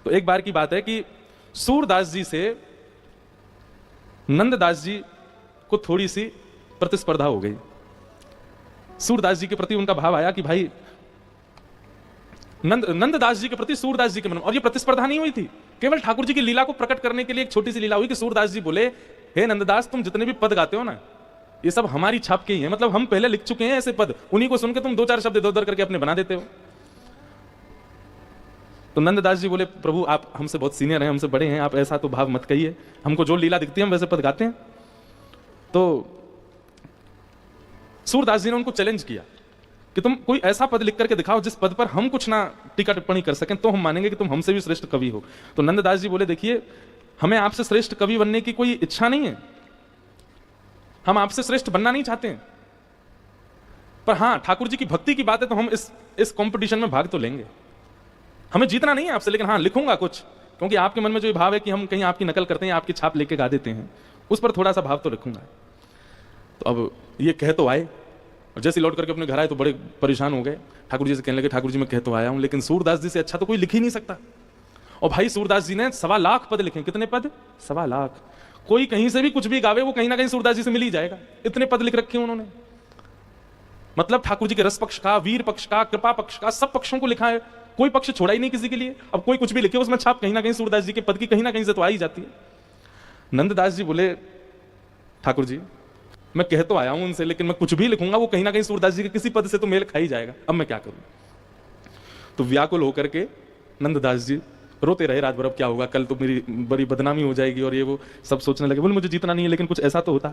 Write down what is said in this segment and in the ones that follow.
तो एक बार की बात है कि सूरदास जी से नंददास जी को थोड़ी सी प्रतिस्पर्धा हो गई। सूरदास जी के प्रति उनका भाव आया कि भाई नंददास जी के प्रति सूरदास जी के मन में, और ये प्रतिस्पर्धा नहीं हुई थी, केवल ठाकुर जी की लीला को प्रकट करने के लिए एक छोटी सी लीला हुई कि सूरदास जी बोले, हे नंददास, तुम जितने भी पद गाते हो ना, ये सब हमारी छाप के ही है, मतलब हम पहले लिख चुके हैं ऐसे पद, उन्हीं को सुन के तुम दो चार शब्द इधर उधर करके अपने बना देते हो। तो नंददास जी बोले, प्रभु आप हमसे बहुत सीनियर हैं, हमसे बड़े हैं, आप ऐसा तो भाव मत कहिए, हमको जो लीला दिखती है हम वैसे पद गाते हैं। तो सूरदास जी ने उनको चैलेंज किया कि तुम कोई ऐसा पद लिख करके दिखाओ जिस पद पर हम कुछ ना टीका टिप्पणी कर सकें, तो हम मानेंगे कि तुम हमसे भी श्रेष्ठ कवि हो। तो नंददास जी बोले, देखिए हमें आपसे श्रेष्ठ कवि बनने की कोई इच्छा नहीं है, हम आपसे श्रेष्ठ बनना नहीं चाहते हैं, पर हां ठाकुर जी की भक्ति की बात है तो हम इस कंपटीशन में भाग तो लेंगे। हमें जीतना नहीं है आपसे, लेकिन हां लिखूंगा कुछ, क्योंकि आपके मन में जो भाव है कि हम कहीं आपकी नकल करते हैं, आपकी छाप लेके गा देते हैं, उस पर थोड़ा सा भाव तो रखूंगा। तो अब ये कह तो आए, और जैसे लौट करके अपने घर आए तो बड़े परेशान हो गए। ठाकुर जी से कहने लगे, ठाकुर जी मैं कह तो आया हूं, लेकिन सूरदास जी से अच्छा तो कोई लिख ही नहीं सकता। और भाई सूरदास जी ने 1.25 लाख पद लिखे। कितने पद? 1.25 लाख। कोई कहीं से भी कुछ भी गावे वो कहीं ना कहीं सूरदास जी से मिल ही जाएगा, इतने पद लिख रखे उन्होंने। मतलब ठाकुर जी के रस पक्ष का, वीर पक्ष का, कृपा पक्ष का, सब पक्षों को लिखा है, कोई पक्ष छोड़ा ही नहीं किसी के लिए। अब कोई कुछ भी लिखे उसमें छाप कहीं ना कहीं सूरदास जी के पद की कहीं ना कहीं से तो आ ही जाती है। नंददास जी बोले, ठाकुर जी मैं कह तो आया हूं उनसे, लेकिन मैं कुछ भी लिखूंगा वो कहीं ना कहीं सूरदास जी के किसी पद से तो मेल खा ही जाएगा, अब मैं क्या करूं। तो व्याकुल होकर के नंददास जी रोते रहे रात भर, अब क्या होगा, कल तो मेरी बड़ी बदनामी हो जाएगी, और ये वो सब सोचने लगे। बोले मुझे जीतना नहीं है, लेकिन कुछ ऐसा तो होता।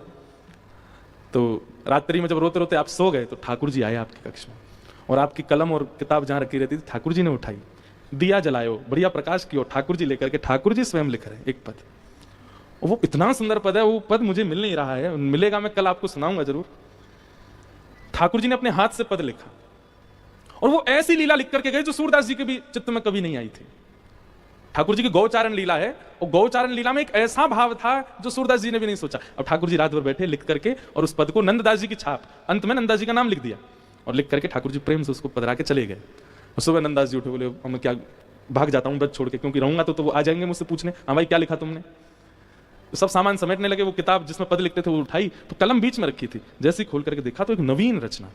तो रात्रि में जब रोते रोते आप सो गए तो ठाकुर जी आए आपके कक्ष में, और आपकी कलम और किताब जहां रखी रहती थी ठाकुर जी ने उठाई, दिया जलायो, बढ़िया प्रकाश किया, ठाकुर जी लेकर के ठाकुर जी स्वयं लिख रहे एक पद। वो इतना सुंदर पद है, वो पद मुझे मिल नहीं रहा है, मिलेगा मैं कल आपको सुनाऊंगा जरूर। ठाकुर जी ने अपने हाथ से पद लिखा, और वो ऐसी लीला लिख करके गए जो सूरदास जी के भी चित्त में कभी नहीं आई थी। ठाकुर जी की गौचारण लीला है, और गौचारण लीला में एक ऐसा भाव था जो सूरदास जी ने भी नहीं सोचा। अब ठाकुर जी रात भर बैठे लिख करके, और उस पद को नंददास जी की छाप, अंत में नंददास जी का नाम लिख दिया, और लिख करके ठाकुर जी प्रेम से उसको पधरा के चले गए। और सुबह नंददास जी उठे, बोले मैं क्या भाग जाता हूँ ब्रज छोड़ के, क्योंकि रहूंगा तो वो आ जाएंगे मुझसे पूछने, हाँ भाई क्या लिखा तुमने। तो सब सामान समेटने लगे, वो किताब जिसमें पद लिखते थे वो उठाई, तो कलम बीच में रखी थी, जैसे ही खोल करके देखा तो एक नवीन रचना,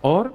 और